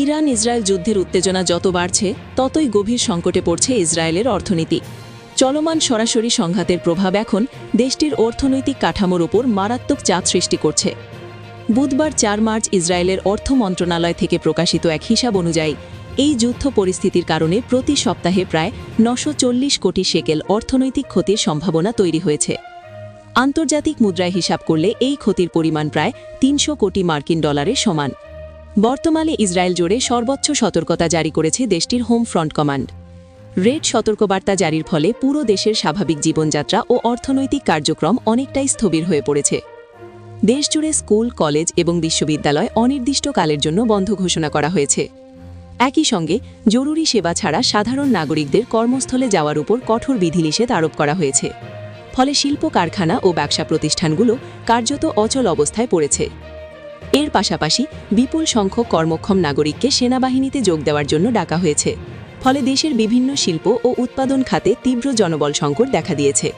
Iran Israel যুদ্ধের উত্তেজনা যত বাড়ছে ততই গভীর সংকটে পড়ছে ইসরায়েলের অর্থনীতি। চলমান সরাসরি সংঘাতের প্রভাব এখন দেশটির অর্থনৈতিক কাঠামোর ওপর মারাত্মক চাপ সৃষ্টি করছে। বুধবার ৪ মার্চ ইসরায়েলের অর্থ মন্ত্রণালয় থেকে প্রকাশিত এক হিসাব অনুযায়ী এই যুদ্ধ পরিস্থিতির কারণে প্রতি সপ্তাহে প্রায় ৯৪০ কোটি শেকেল অর্থনৈতিক ক্ষতির সম্ভাবনা তৈরি হয়েছে। আন্তর্জাতিক মুদ্রায় হিসাব করলে এই ক্ষতির পরিমাণ প্রায় ৩০০ কোটি মার্কিন ডলারের সমান। বর্তমানে ইসরায়েল জুড়ে সর্বোচ্চ সতর্কতা জারি করেছে দেশটির হোম ফ্রন্ট কমান্ড। রেড সতর্কবার্তা জারির ফলে পুরো দেশের স্বাভাবিক জীবনযাত্রা ও অর্থনৈতিক কার্যক্রম অনেকটাই স্থবির হয়ে পড়েছে। দেশজুড়ে স্কুল, কলেজ এবং বিশ্ববিদ্যালয় অনির্দিষ্টকালের জন্য বন্ধ ঘোষণা করা হয়েছে। একই সঙ্গে জরুরি সেবা ছাড়া সাধারণ নাগরিকদের কর্মস্থলে যাওয়ার উপর কঠোর বিধিনিষেধ আরোপ করা হয়েছে। ফলে শিল্প কারখানা ও ব্যবসা প্রতিষ্ঠানগুলো কার্যত অচল অবস্থায় পড়েছে। এর পাশাপাশি বিপুল সংখ্যক কর্মক্ষম নাগরিককে সেনাবাহিনীতে যোগ দেওয়ার জন্য ডাকা হয়েছে। ফলে দেশের বিভিন্ন শিল্প ও উৎপাদন খাতে তীব্র জনবল সংকট দেখা দিয়েছে।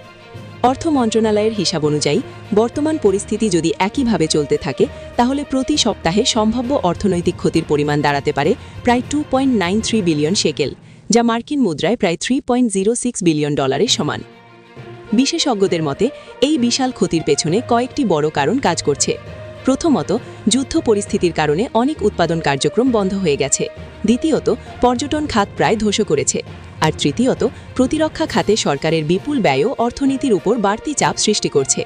অর্থ মন্ত্রণালয়ের হিসাব অনুযায়ী বর্তমান পরিস্থিতি যদি একইভাবে চলতে থাকে তাহলে প্রতি সপ্তাহে সম্ভাব্য অর্থনৈতিক ক্ষতির পরিমাণ দাঁড়াতে পারে প্রায় 2.93 বিলিয়ন শেকেল, যা মার্কিন মুদ্রায় প্রায় 3.06 বিলিয়ন ডলারের সমান। বিশেষজ্ঞদের মতে এই বিশাল ক্ষতির পেছনে কয়েকটি বড় কারণ কাজ করছে। প্রথমত, যুদ্ধ পরিস্থিতির কারণে অনেক উৎপাদন কার্যক্রম বন্ধ হয়ে গেছে। দ্বিতীয়ত, পর্যটন খাত প্রায় ধ্বংস করেছে। আর তৃতীয়ত, প্রতিরক্ষা খাতে সরকারের বিপুল ব্যয়ও অর্থনীতির উপর বাড়তি চাপ সৃষ্টি করছে।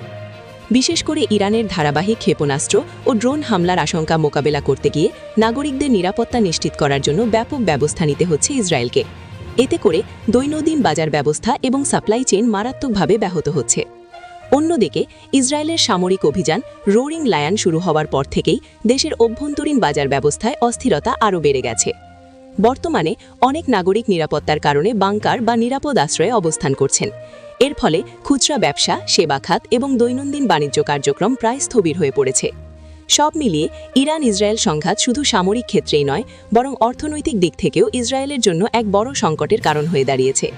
বিশেষ করে ইরানের ধারাবাহিক ক্ষেপণাস্ত্র ও ড্রোন হামলার আশঙ্কা মোকাবেলা করতে গিয়ে নাগরিকদের নিরাপত্তা নিশ্চিত করার জন্য ব্যাপক ব্যবস্থা নিতে হচ্ছে ইসরায়েলকে। এতে করে দৈনন্দিন বাজার ব্যবস্থা এবং সাপ্লাই চেইন মারাত্মকভাবে ব্যাহত হচ্ছে। অন্যদিকে ইসরায়েলের সামরিক অভিযান রোরিং লায়ন শুরু হওয়ার পর থেকেই দেশের অভ্যন্তরীণ বাজার ব্যবস্থায় অস্থিরতা আরও বেড়ে গেছে। বর্তমানে অনেক নাগরিক নিরাপত্তার কারণে বাংকার বা নিরাপদ আশ্রয়ে অবস্থান করছেন। এর ফলে খুচরা ব্যবসা, সেবা খাত এবং দৈনন্দিন বাণিজ্য কার্যক্রম প্রায় স্থবির হয়ে পড়েছে। সব মিলিয়ে ইরান ইসরায়েল সংঘাত শুধু সামরিক ক্ষেত্রেই নয়, বরং অর্থনৈতিক দিক থেকেও ইসরায়েলের জন্য এক বড় সংকটের কারণ হয়ে দাঁড়িয়েছে।